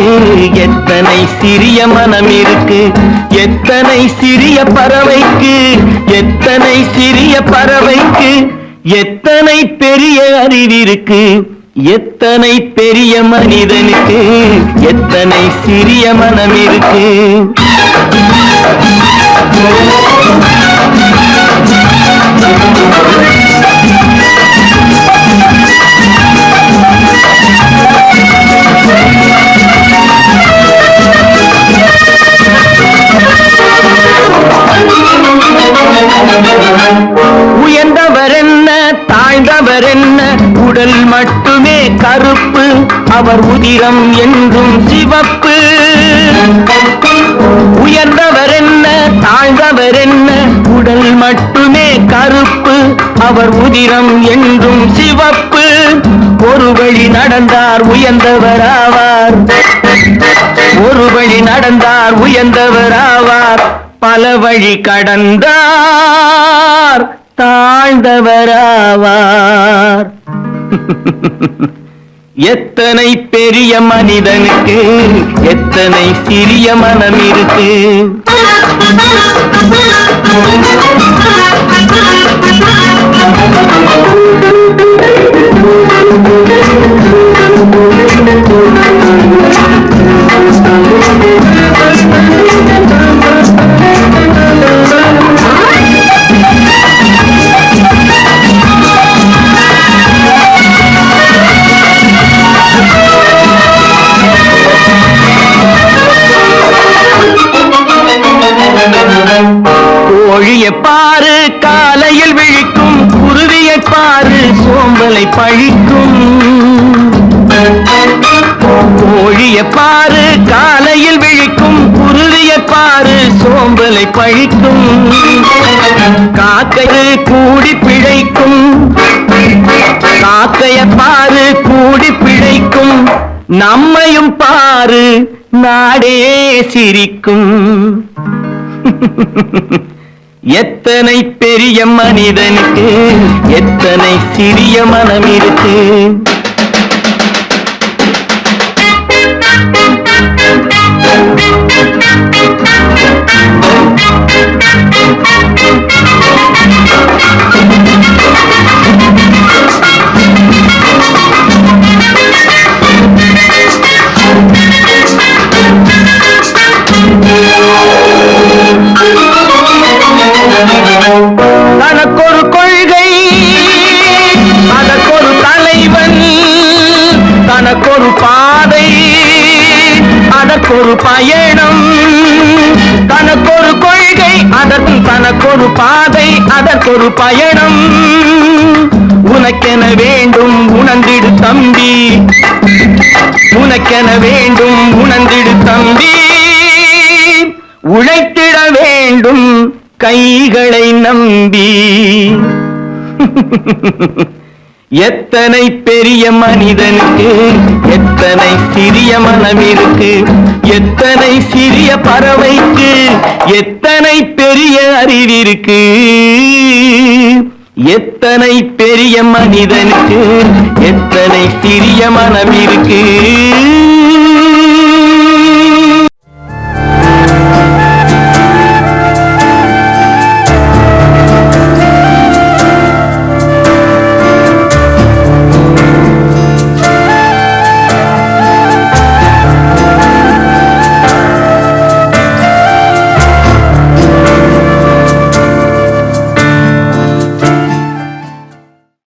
எத்தனை சிறிய மனம் இருக்கு. எத்தனை சிறிய பறவைக்கு எத்தனை சிறிய பறவைக்கு எத்தனை பெரிய அறிவிருக்கு. எத்தனை பெரிய மனிதனுக்கு எத்தனை சிறிய மனம் இருக்கு. உயர்ந்தவர் என்ன தாழ்ந்தவர் என்ன, உடல் மட்டுமே கருப்பு, அவர் உதிரம் என்றும் சிவப்பு. உயர்ந்தவர் என்ன தாழ்ந்தவர் என்ன, உடல் மட்டுமே கருப்பு, அவர் உதிரம் என்றும் சிவப்பு. ஒரு வழி நடந்தார் உயர்ந்தவராவார், ஒரு வழி நடந்தார் உயர்ந்தவராவார். பல வழி கடந்தார் தாழ்ந்தவராவார். எத்தனை பெரிய மனிதனுக்கு எத்தனை சிறிய மனம் இருக்கு. கோழியை பாரு காலையில் விழிக்கும், குருவியை பாரு சோம்பலை பழிக்கும். கோழியை பாரு காலையில் விழிக்கும், குருவியை பாரு சோம்பலை பழிக்கும். காக்கையை கூடி பிழைக்கும், காக்கைய பாரு கூடி பிழைக்கும். நம்மையும் பாரு நாடே சிரிக்கும். எத்தனை பெரிய மனிதனுக்கு எத்தனை சிறிய மனம் இருக்கு. தனக்கொரு கொள்கை அதற்கொரு தலைவன், தனக்கொரு பாதை அதற்கொரு பயணம். தனக்கொரு கொள்கை அதற்கு தனக்கொரு பாதை அதற்கொரு பயணம். உனக்கென வேண்டும் உணர்ந்திடு தம்பி, உனக்கென வேண்டும் உணர்ந்திடு தம்பி. உழைத்திட வேண்டும் கைகளை நம்பி. எத்தனை பெரிய மனிதனுக்கு எத்தனை சிறிய மனம் இருக்கு. எத்தனை சிறிய பறவைக்கு எத்தனை பெரிய அறிவிருக்கு. எத்தனை பெரிய மனிதனுக்கு எத்தனை சிறிய மனம் இருக்கு.